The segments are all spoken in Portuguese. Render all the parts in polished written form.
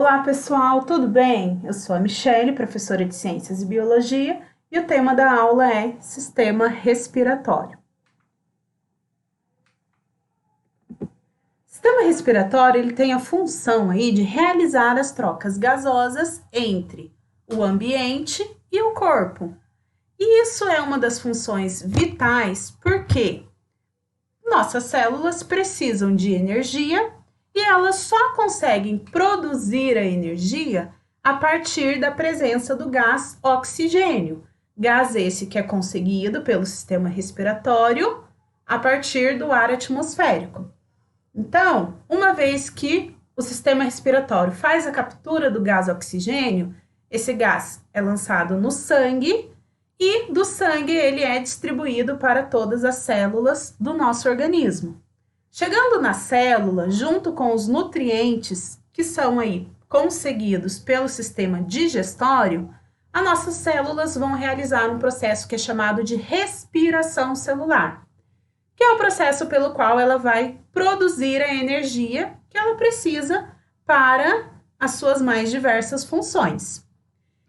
Olá, pessoal, tudo bem? Eu sou a Michele, professora de Ciências e Biologia, e o tema da aula é Sistema Respiratório. O sistema respiratório ele tem a função aí de realizar as trocas gasosas entre o ambiente e o corpo. E isso é uma das funções vitais porque nossas células precisam de energia e elas só conseguem produzir a energia a partir da presença do gás oxigênio. Gás esse que é conseguido pelo sistema respiratório a partir do ar atmosférico. Então, uma vez que o sistema respiratório faz a captura do gás oxigênio, esse gás é lançado no sangue e do sangue ele é distribuído para todas as células do nosso organismo. Chegando na célula, junto com os nutrientes que são aí conseguidos pelo sistema digestório, as nossas células vão realizar um processo que é chamado de respiração celular, que é o processo pelo qual ela vai produzir a energia que ela precisa para as suas mais diversas funções.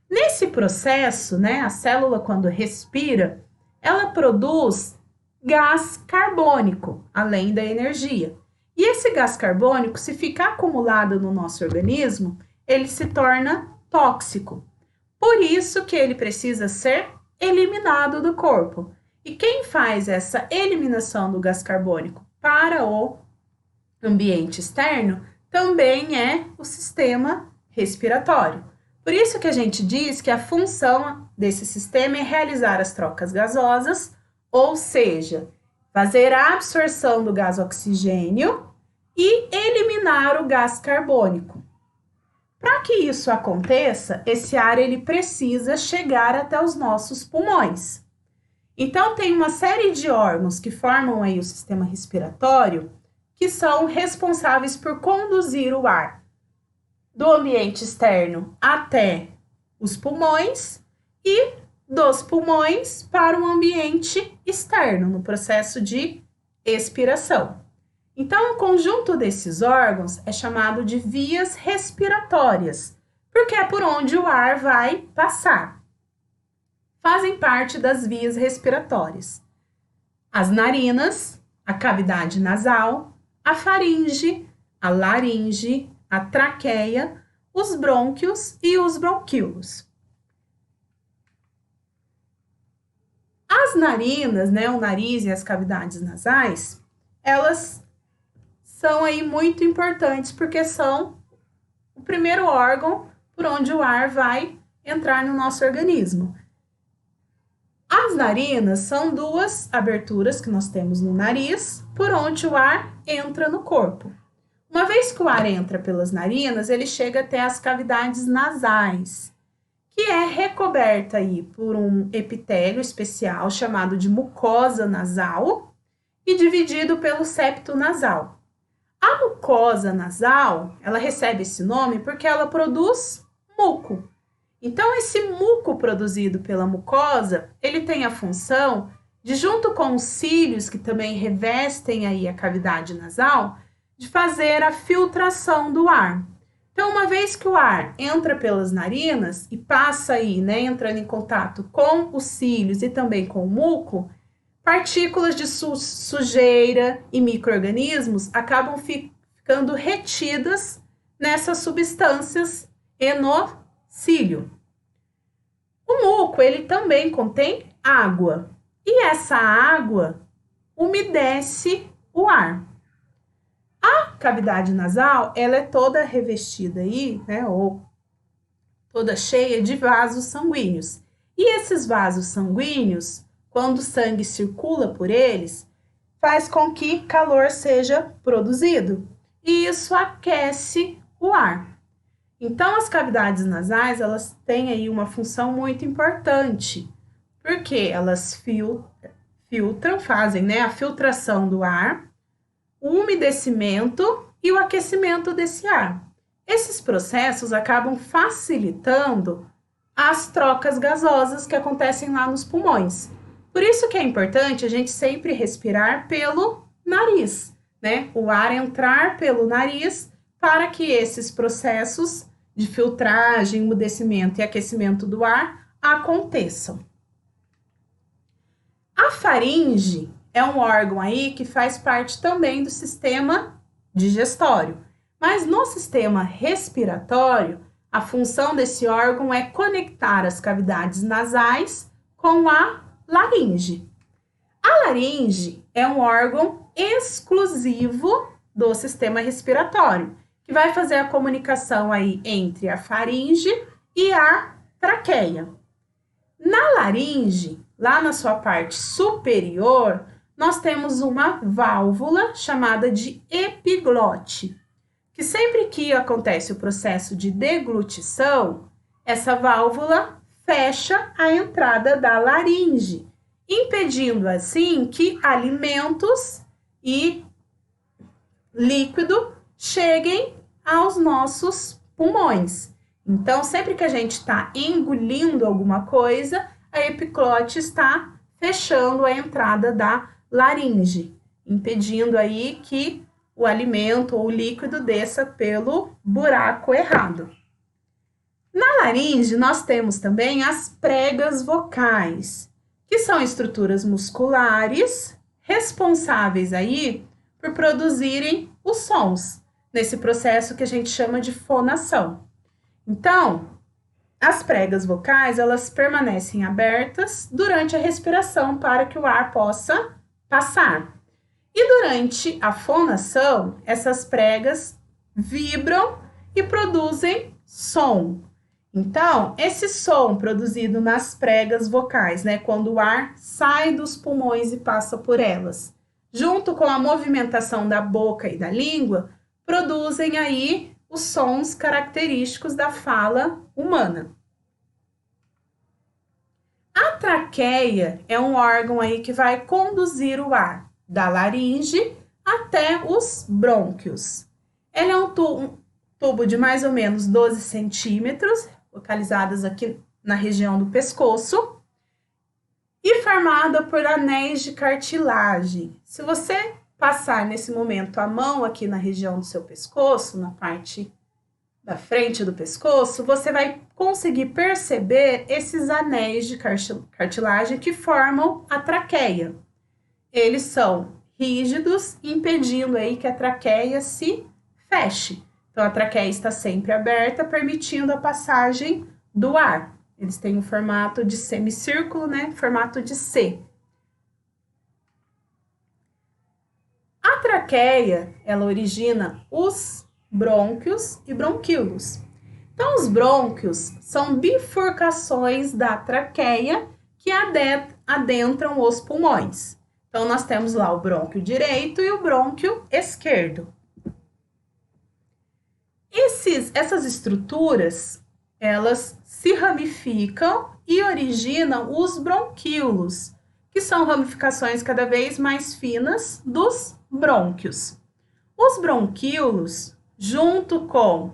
Nesse processo, a célula quando respira, ela produz gás carbônico, além da energia. E esse gás carbônico, se ficar acumulado no nosso organismo, ele se torna tóxico. Por isso que ele precisa ser eliminado do corpo. E quem faz essa eliminação do gás carbônico para o ambiente externo também é o sistema respiratório. Por isso que a gente diz que a função desse sistema é realizar as trocas gasosas, ou seja, fazer a absorção do gás oxigênio e eliminar o gás carbônico. Para que isso aconteça, esse ar ele precisa chegar até os nossos pulmões. Então, tem uma série de órgãos que formam aí o sistema respiratório que são responsáveis por conduzir o ar do ambiente externo até os pulmões e dos pulmões para o ambiente externo, no processo de expiração. Então, o conjunto desses órgãos é chamado de vias respiratórias, porque é por onde o ar vai passar. Fazem parte das vias respiratórias as narinas, a cavidade nasal, a faringe, a laringe, a traqueia, os brônquios e os bronquíolos. As narinas, o nariz e as cavidades nasais, elas são aí muito importantes porque são o primeiro órgão por onde o ar vai entrar no nosso organismo. As narinas são duas aberturas que nós temos no nariz por onde o ar entra no corpo. Uma vez que o ar entra pelas narinas, ele chega até as cavidades nasais, que é recoberta aí por um epitélio especial chamado de mucosa nasal e dividido pelo septo nasal. A mucosa nasal, ela recebe esse nome porque ela produz muco. Então, esse muco produzido pela mucosa, ele tem a função de, junto com os cílios, que também revestem aí a cavidade nasal, de fazer a filtração do ar. Então, uma vez que o ar entra pelas narinas e passa aí, entrando em contato com os cílios e também com o muco, partículas de sujeira e micro-organismos acabam ficando retidas nessas substâncias e no cílio. O muco, ele também contém água, e essa água umedece o ar. A cavidade nasal, ela é toda revestida aí, ou toda cheia de vasos sanguíneos. E esses vasos sanguíneos, quando o sangue circula por eles, faz com que calor seja produzido. E isso aquece o ar. Então, as cavidades nasais, elas têm aí uma função muito importante, porque elas filtram, fazem a filtração do ar, o umedecimento e o aquecimento desse ar. Esses processos acabam facilitando as trocas gasosas que acontecem lá nos pulmões. Por isso que é importante a gente sempre respirar pelo nariz, O ar entrar pelo nariz para que esses processos de filtragem, umedecimento e aquecimento do ar aconteçam. A faringe é um órgão aí que faz parte também do sistema digestório, mas no sistema respiratório, a função desse órgão é conectar as cavidades nasais com a laringe. A laringe é um órgão exclusivo do sistema respiratório, que vai fazer a comunicação aí entre a faringe e a traqueia. Na laringe, lá na sua parte superior, nós temos uma válvula chamada de epiglote, que sempre que acontece o processo de deglutição, essa válvula fecha a entrada da laringe, impedindo assim que alimentos e líquido cheguem aos nossos pulmões. Então, sempre que a gente está engolindo alguma coisa, a epiglote está fechando a entrada da laringe, impedindo aí que o alimento ou o líquido desça pelo buraco errado. Na laringe, nós temos também as pregas vocais, que são estruturas musculares responsáveis aí por produzirem os sons, nesse processo que a gente chama de fonação. Então, as pregas vocais, elas permanecem abertas durante a respiração para que o ar possa passar. E durante a fonação, essas pregas vibram e produzem som. Então, esse som produzido nas pregas vocais, né, quando o ar sai dos pulmões e passa por elas, junto com a movimentação da boca e da língua, produzem aí os sons característicos da fala humana. A traqueia é um órgão aí que vai conduzir o ar da laringe até os brônquios. Ele é um tubo de mais ou menos 12 centímetros, localizados aqui na região do pescoço, e formado por anéis de cartilagem. Se você passar nesse momento a mão aqui na região do seu pescoço, na parte da frente do pescoço, você vai conseguir perceber esses anéis de cartilagem que formam a traqueia. Eles são rígidos, impedindo aí que a traqueia se feche. Então, a traqueia está sempre aberta, permitindo a passagem do ar. Eles têm um formato de semicírculo, né? Formato de C. A traqueia, ela origina os brônquios e bronquíolos. Então, os brônquios são bifurcações da traqueia que adentram os pulmões. Então, nós temos lá o brônquio direito e o brônquio esquerdo. Essas estruturas, elas se ramificam e originam os bronquíolos, que são ramificações cada vez mais finas dos brônquios. Os bronquíolos, junto com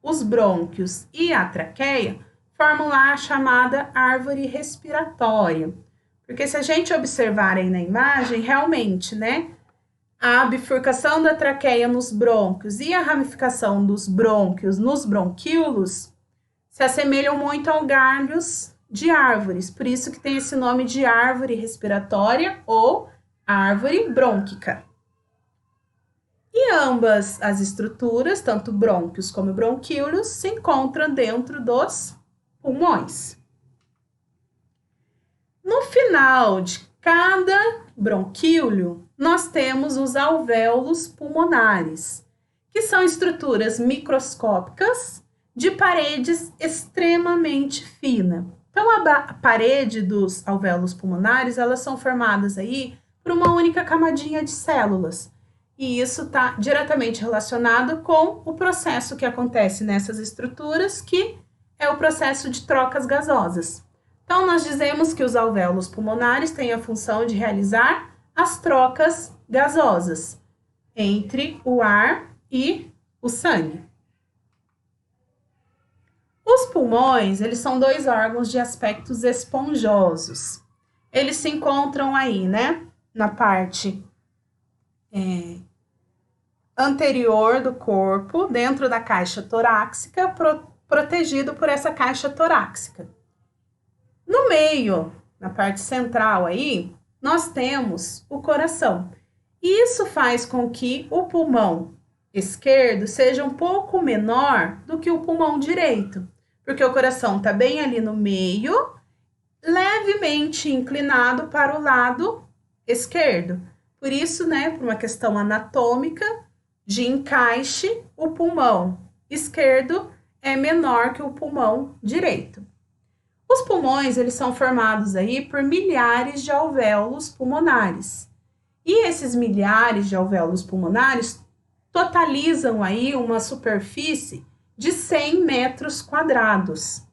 os brônquios e a traqueia, formam lá a chamada árvore respiratória. Porque se a gente observar aí na imagem, realmente, né, a bifurcação da traqueia nos brônquios e a ramificação dos brônquios nos bronquíolos se assemelham muito a galhos de árvores, por isso que tem esse nome de árvore respiratória ou árvore brônquica. E ambas as estruturas, tanto brônquios como bronquíolos, se encontram dentro dos pulmões. No final de cada bronquíolo, nós temos os alvéolos pulmonares, que são estruturas microscópicas de paredes extremamente finas. Então, a parede dos alvéolos pulmonares, elas são formadas aí por uma única camadinha de células. E isso está diretamente relacionado com o processo que acontece nessas estruturas, que é o processo de trocas gasosas. Então, nós dizemos que os alvéolos pulmonares têm a função de realizar as trocas gasosas entre o ar e o sangue. Os pulmões, eles são dois órgãos de aspectos esponjosos. Eles se encontram aí, né, na parte anterior do corpo, dentro da caixa torácica, protegido por essa caixa torácica. No meio, na parte central aí, nós temos o coração. E isso faz com que o pulmão esquerdo seja um pouco menor do que o pulmão direito, porque o coração está bem ali no meio, levemente inclinado para o lado esquerdo. Por isso, né, por uma questão anatômica de encaixe, o pulmão esquerdo é menor que o pulmão direito. Os pulmões, eles são formados aí por milhares de alvéolos pulmonares. E esses milhares de alvéolos pulmonares totalizam aí uma superfície de 100 metros quadrados.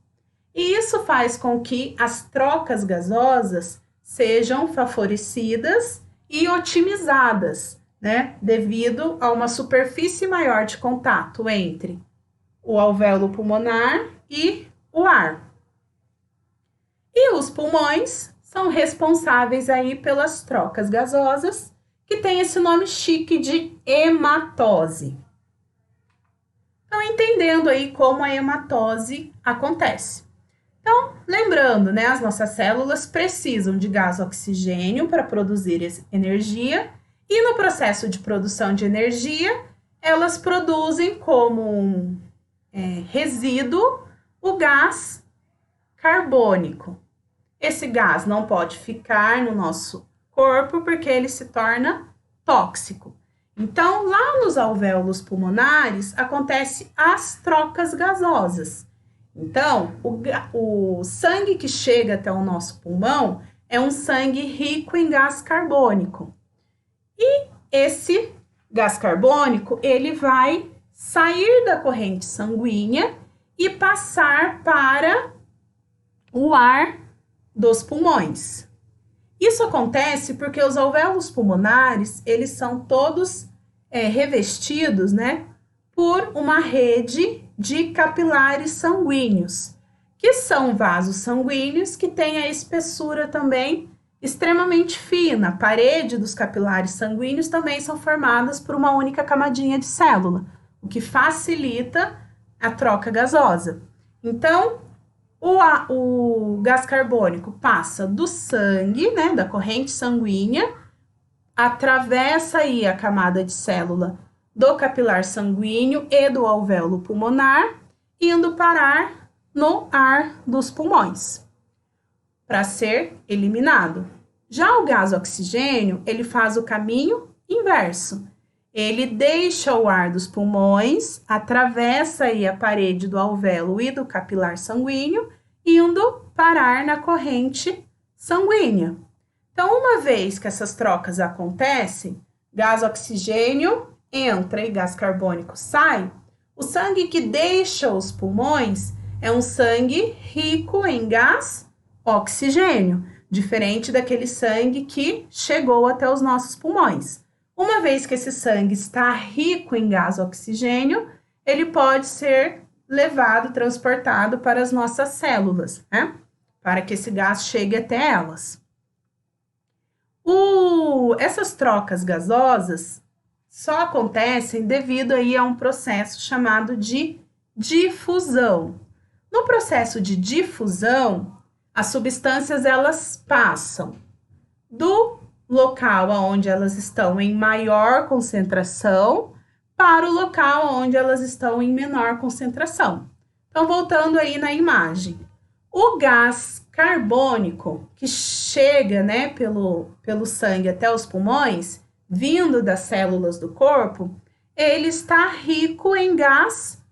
E isso faz com que as trocas gasosas sejam favorecidas e otimizadas, né? Devido a uma superfície maior de contato entre o alvéolo pulmonar e o ar. E os pulmões são responsáveis aí pelas trocas gasosas, que tem esse nome chique de hematose. Então, entendendo aí como a hematose acontece. Então, lembrando, né, as nossas células precisam de gás oxigênio para produzir energia, e no processo de produção de energia, elas produzem como resíduo o gás carbônico. Esse gás não pode ficar no nosso corpo porque ele se torna tóxico. Então, lá nos alvéolos pulmonares, acontece as trocas gasosas. Então, o sangue que chega até o nosso pulmão é um sangue rico em gás carbônico. E esse gás carbônico, ele vai sair da corrente sanguínea e passar para o ar dos pulmões. Isso acontece porque os alvéolos pulmonares, eles são todos revestidos, né, por uma rede de capilares sanguíneos, que são vasos sanguíneos que têm a espessura também extremamente fina. A parede dos capilares sanguíneos também são formadas por uma única camadinha de célula, o que facilita a troca gasosa. Então, o gás carbônico passa do sangue, né, da corrente sanguínea, atravessa aí a camada de célula do capilar sanguíneo e do alvéolo pulmonar, indo parar no ar dos pulmões, para ser eliminado. Já o gás oxigênio, ele faz o caminho inverso. Ele deixa o ar dos pulmões, atravessa aí a parede do alvéolo e do capilar sanguíneo, indo parar na corrente sanguínea. Então, uma vez que essas trocas acontecem, gás oxigênio entra e gás carbônico sai, o sangue que deixa os pulmões é um sangue rico em gás oxigênio, diferente daquele sangue que chegou até os nossos pulmões. Uma vez que esse sangue está rico em gás oxigênio, ele pode ser levado, transportado para as nossas células, né? Para que esse gás chegue até elas. Essas trocas gasosas só acontecem devido aí a um processo chamado de difusão. No processo de difusão, as substâncias elas passam do local onde elas estão em maior concentração para o local onde elas estão em menor concentração. Então, voltando aí na imagem, o gás carbônico que chega, né, pelo sangue até os pulmões, vindo das células do corpo, ele está rico em gás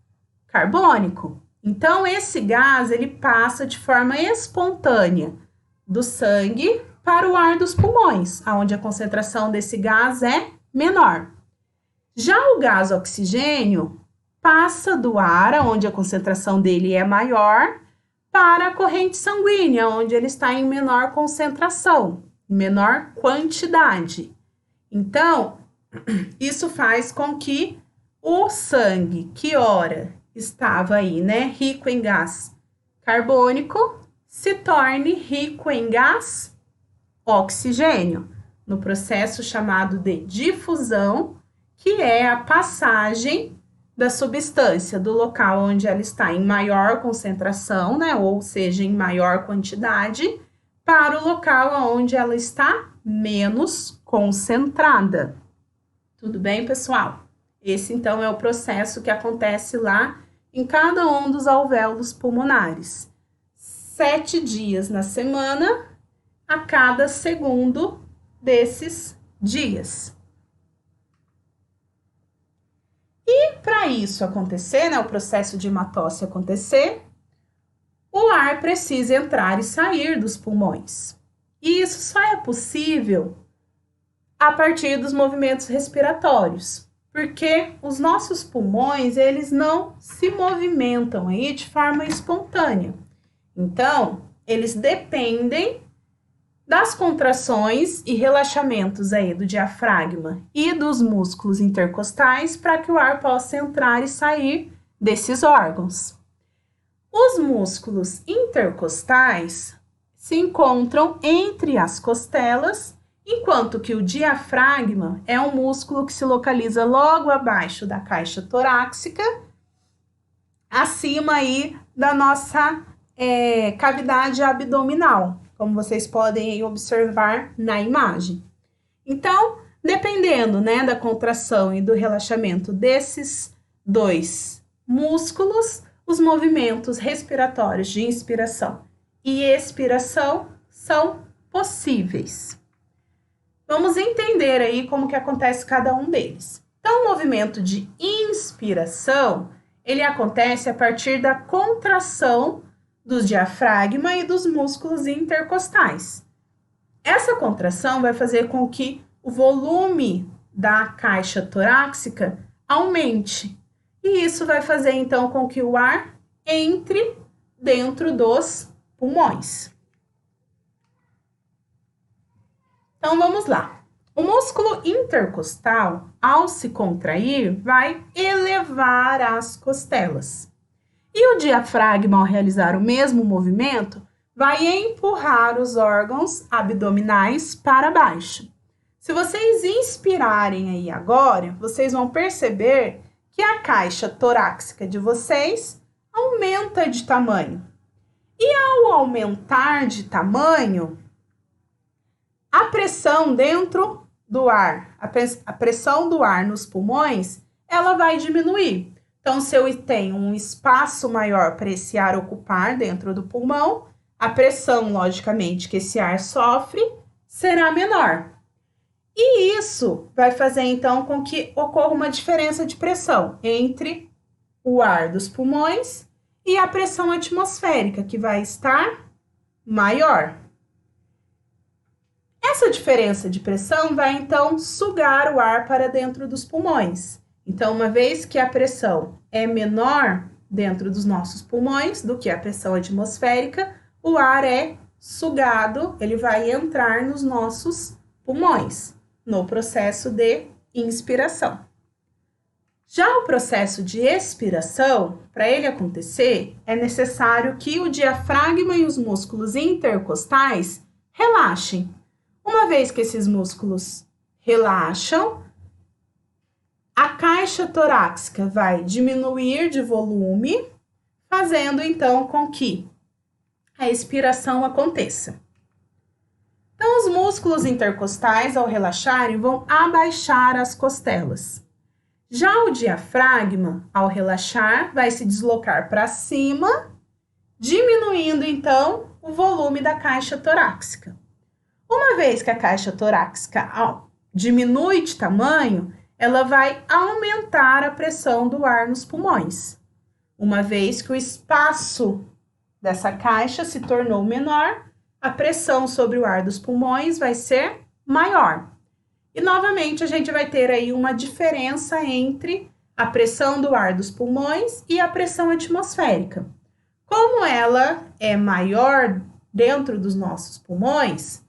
carbônico. Então, esse gás, ele passa de forma espontânea do sangue para o ar dos pulmões, onde a concentração desse gás é menor. Já o gás oxigênio passa do ar, onde a concentração dele é maior, para a corrente sanguínea, onde ele está em menor concentração, menor quantidade. Então, isso faz com que o sangue, que ora estava aí, né, rico em gás carbônico, se torne rico em gás oxigênio, no processo chamado de difusão, que é a passagem da substância do local onde ela está em maior concentração, né, ou seja, em maior quantidade, para o local onde ela está menos concentrada. Tudo bem, pessoal? Esse, então, é o processo que acontece lá em cada um dos alvéolos pulmonares. 7 dias na semana, a cada segundo desses dias. E para isso acontecer, né, o processo de hematócise acontecer, o ar precisa entrar e sair dos pulmões. E isso só é possível a partir dos movimentos respiratórios, porque os nossos pulmões, eles não se movimentam aí de forma espontânea. Então, eles dependem das contrações e relaxamentos aí do diafragma e dos músculos intercostais para que o ar possa entrar e sair desses órgãos. Os músculos intercostais se encontram entre as costelas, enquanto que o diafragma é um músculo que se localiza logo abaixo da caixa torácica, acima aí da nossa cavidade abdominal, como vocês podem observar na imagem. Então, dependendo, né, da contração e do relaxamento desses dois músculos, os movimentos respiratórios de inspiração e expiração são possíveis. Vamos entender aí como que acontece cada um deles. Então, o movimento de inspiração, ele acontece a partir da contração do diafragma e dos músculos intercostais. Essa contração vai fazer com que o volume da caixa torácica aumente. E isso vai fazer, então, com que o ar entre dentro dos pulmões. Então, vamos lá. O músculo intercostal, ao se contrair, vai elevar as costelas. E o diafragma, ao realizar o mesmo movimento, vai empurrar os órgãos abdominais para baixo. Se vocês inspirarem aí agora, vocês vão perceber que a caixa torácica de vocês aumenta de tamanho. E ao aumentar de tamanho, a pressão dentro do ar, a pressão do ar nos pulmões, ela vai diminuir. Então, se eu tenho um espaço maior para esse ar ocupar dentro do pulmão, a pressão, logicamente, que esse ar sofre será menor. E isso vai fazer, então, com que ocorra uma diferença de pressão entre o ar dos pulmões e a pressão atmosférica, que vai estar maior. Essa diferença de pressão vai, então, sugar o ar para dentro dos pulmões. Então, uma vez que a pressão é menor dentro dos nossos pulmões do que a pressão atmosférica, o ar é sugado, ele vai entrar nos nossos pulmões, no processo de inspiração. Já o processo de expiração, para ele acontecer, é necessário que o diafragma e os músculos intercostais relaxem. Uma vez que esses músculos relaxam, a caixa torácica vai diminuir de volume, fazendo então com que a expiração aconteça. Então, os músculos intercostais, ao relaxarem, vão abaixar as costelas. Já o diafragma, ao relaxar, vai se deslocar para cima, diminuindo então o volume da caixa torácica. Uma vez que a caixa torácica diminui de tamanho, ela vai aumentar a pressão do ar nos pulmões. Uma vez que o espaço dessa caixa se tornou menor, a pressão sobre o ar dos pulmões vai ser maior. E novamente a gente vai ter aí uma diferença entre a pressão do ar dos pulmões e a pressão atmosférica. Como ela é maior dentro dos nossos pulmões,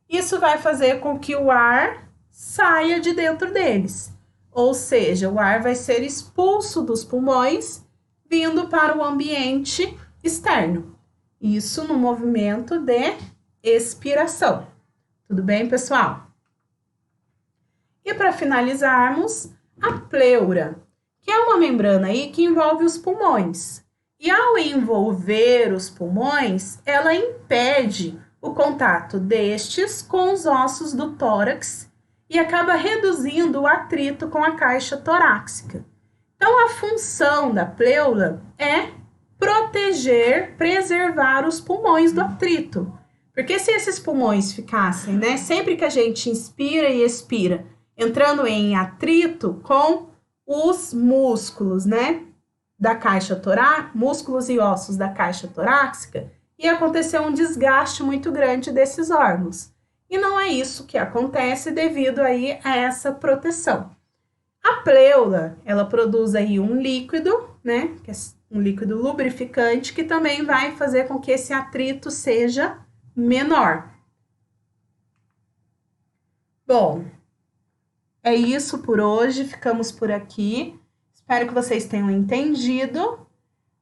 isso vai fazer com que o ar saia de dentro deles. Ou seja, o ar vai ser expulso dos pulmões, vindo para o ambiente externo. Isso no movimento de expiração. Tudo bem, pessoal? E para finalizarmos, a pleura, que é uma membrana aí que envolve os pulmões. E ao envolver os pulmões, ela impede o contato destes com os ossos do tórax e acaba reduzindo o atrito com a caixa torácica. Então, a função da pleura é proteger, preservar os pulmões do atrito. Porque se esses pulmões ficassem, né, sempre que a gente inspira e expira, entrando em atrito com os músculos, né, da caixa torácica, músculos e ossos da caixa torácica, ia acontecer um desgaste muito grande desses órgãos. E não é isso que acontece devido aí a essa proteção. A pleura, ela produz aí um líquido, né, que é um líquido lubrificante, que também vai fazer com que esse atrito seja menor. Bom, é isso por hoje, ficamos por aqui. Espero que vocês tenham entendido.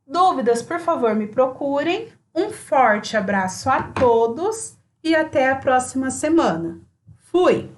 Dúvidas, por favor, me procurem. Um forte abraço a todos e até a próxima semana. Fui!